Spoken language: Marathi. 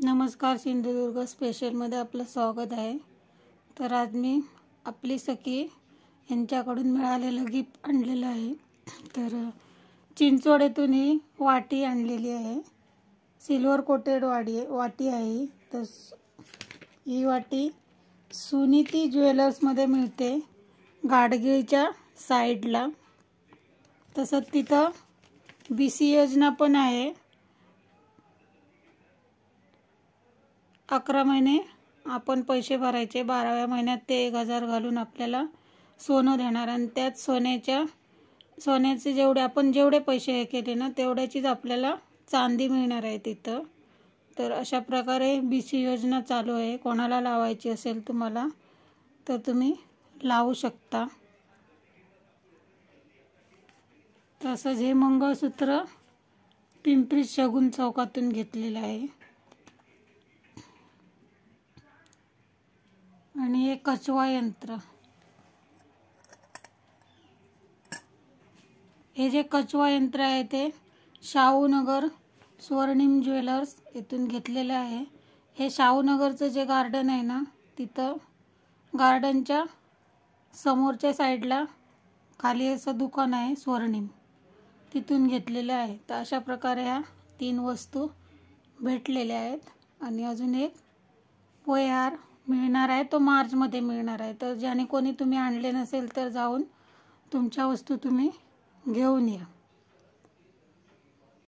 नमस्कार, सिंधुदुर्ग स्पेशलमध्ये आपलं स्वागत आहे। तर आज मी आपली सखी यांच्याकडून मिळालेलं गिफ्ट आणलेलं आहे। तर चिंचवड ही वाटी आणलेली आहे, सिल्वर कोटेड वाटी आहे। तर ही वाटी सुनीती ज्वेलर्समध्ये मिळते, गाडगीळच्या साईडला। तसंच तिथं BC योजना पण आहे। 11 महिने आपण पैसे भरायचे, 12व्या महिन्यात ते 1000 घालून आपल्याला सोनं देणार आणि त्यात सोन्याचे जेवढे पैसे हे केले ना तेवढ्याचीच आपल्याला चांदी मिळणार आहे तिथं। तर अशा प्रकारे BC योजना चालू आहे। कोणाला लावायची असेल तुम्हाला तर तुम्ही लावू शकता। तसंच हे मंगळसूत्र पिंपरी शगुन चौकातून घेतलेलं आहे आणि हे कचवा यंत्र, हे जे कचवा यंत्र आहे ते शाहूनगर स्वर्णिम ज्वेलर्स इथून घेतलेले आहे। हे शाहूनगरचं जे गार्डन आहे ना, तिथं गार्डनच्या समोरच्या साईडला खाली असं दुकान आहे स्वर्णिम, तिथून घेतलेले आहे। तर अशा प्रकारे ह्या 3 वस्तू भेटलेल्या आहेत आणि अजून एक पोहेहार मिळणार आहे, तो मार्चमध्ये मिळणार आहे। तर ज्याने कोणी तुम्ही आणले नसेल तर जाऊन तुमच्या वस्तू तुम्ही घेऊन या।